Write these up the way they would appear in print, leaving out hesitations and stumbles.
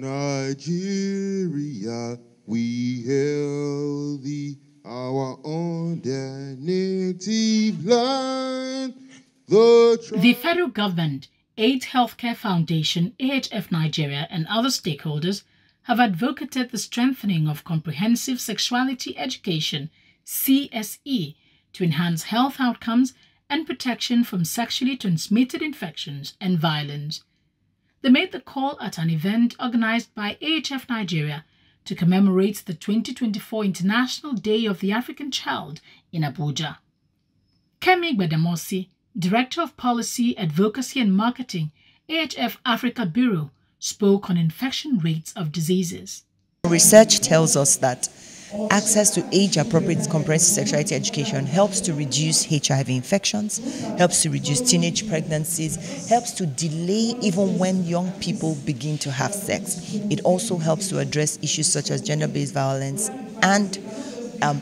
Nigeria, we hail thee, our own dear native land. The federal government, AIDS Healthcare Foundation, AHF Nigeria, and other stakeholders have advocated the strengthening of Comprehensive Sexuality Education, CSE, to enhance health outcomes and protection from sexually transmitted infections and violence. They made the call at an event organized by AHF Nigeria to commemorate the 2024 International Day of the African Child in Abuja. Kemi Gbedemosi, Director of Policy, Advocacy and Marketing, AHF Africa Bureau, spoke on infection rates of diseases. Research tells us that access to age-appropriate comprehensive sexuality education helps to reduce HIV infections, helps to reduce teenage pregnancies, helps to delay even when young people begin to have sex. It also helps to address issues such as gender-based violence and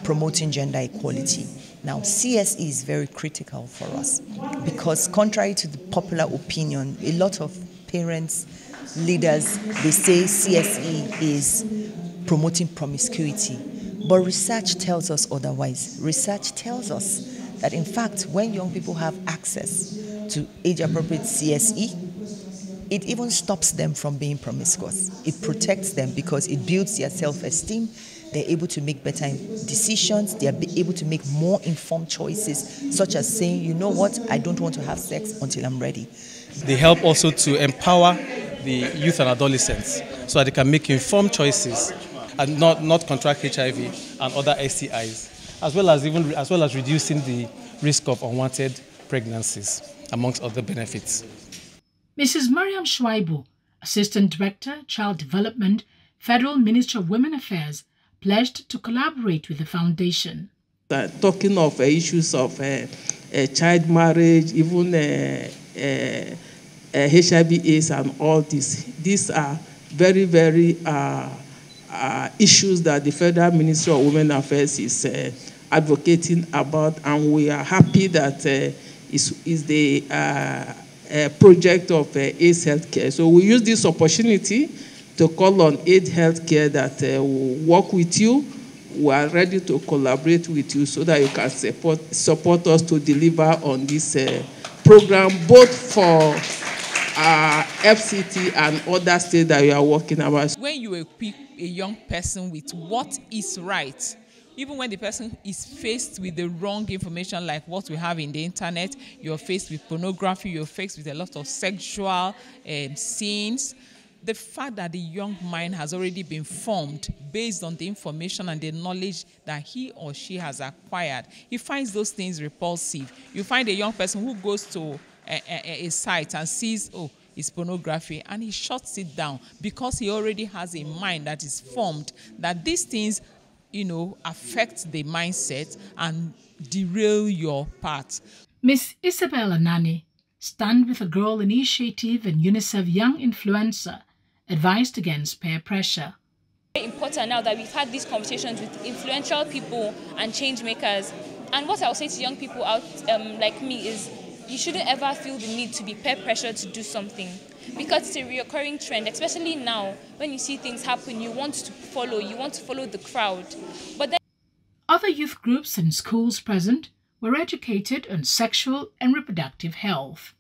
promoting gender equality. Now, CSE is very critical for us because contrary to the popular opinion, a lot of parents, leaders, they say CSE is promoting promiscuity. But research tells us otherwise. Research tells us that, in fact, when young people have access to age-appropriate CSE, it even stops them from being promiscuous. It protects them because it builds their self-esteem. They're able to make better decisions. They're able to make more informed choices, such as saying, you know what, I don't want to have sex until I'm ready. They help also to empower the youth and adolescents so that they can make informed choices and not contract HIV and other STIs, as well as reducing the risk of unwanted pregnancies, amongst other benefits. Mrs. Mariam Shuaibu, Assistant Director, Child Development, Federal Ministry of Women Affairs, pledged to collaborate with the foundation. Talking of issues of child marriage, even HIV/AIDS and all this, these are very, very issues that the Federal Ministry of Women Affairs is advocating about, and we are happy that is the project of AIDS Healthcare. So we use this opportunity to call on AIDS Healthcare that will work with you. We are ready to collaborate with you so that you can support us to deliver on this program, both for FCT and other states that we are working about. When you equip a young person with what is right, even when the person is faced with the wrong information like what we have in the internet, you're faced with pornography, you're faced with a lot of sexual scenes, the fact that the young mind has already been formed based on the information and the knowledge that he or she has acquired, he finds those things repulsive. You find a young person who goes to a site and sees, oh, it's pornography, and he shuts it down because he already has a mind that is formed that these things, affect the mindset and derail your path. Ms. Isabel Anani, Stand With a Girl Initiative and UNICEF Young Influencer, advised against peer pressure. It's very important now that we've had these conversations with influential people and change makers. And what I'll say to young people out like me is, you shouldn't ever feel the need to be peer pressured to do something, because it's a recurring trend, especially now when you see things happen, you want to follow the crowd. But then other youth groups and schools present were educated on sexual and reproductive health.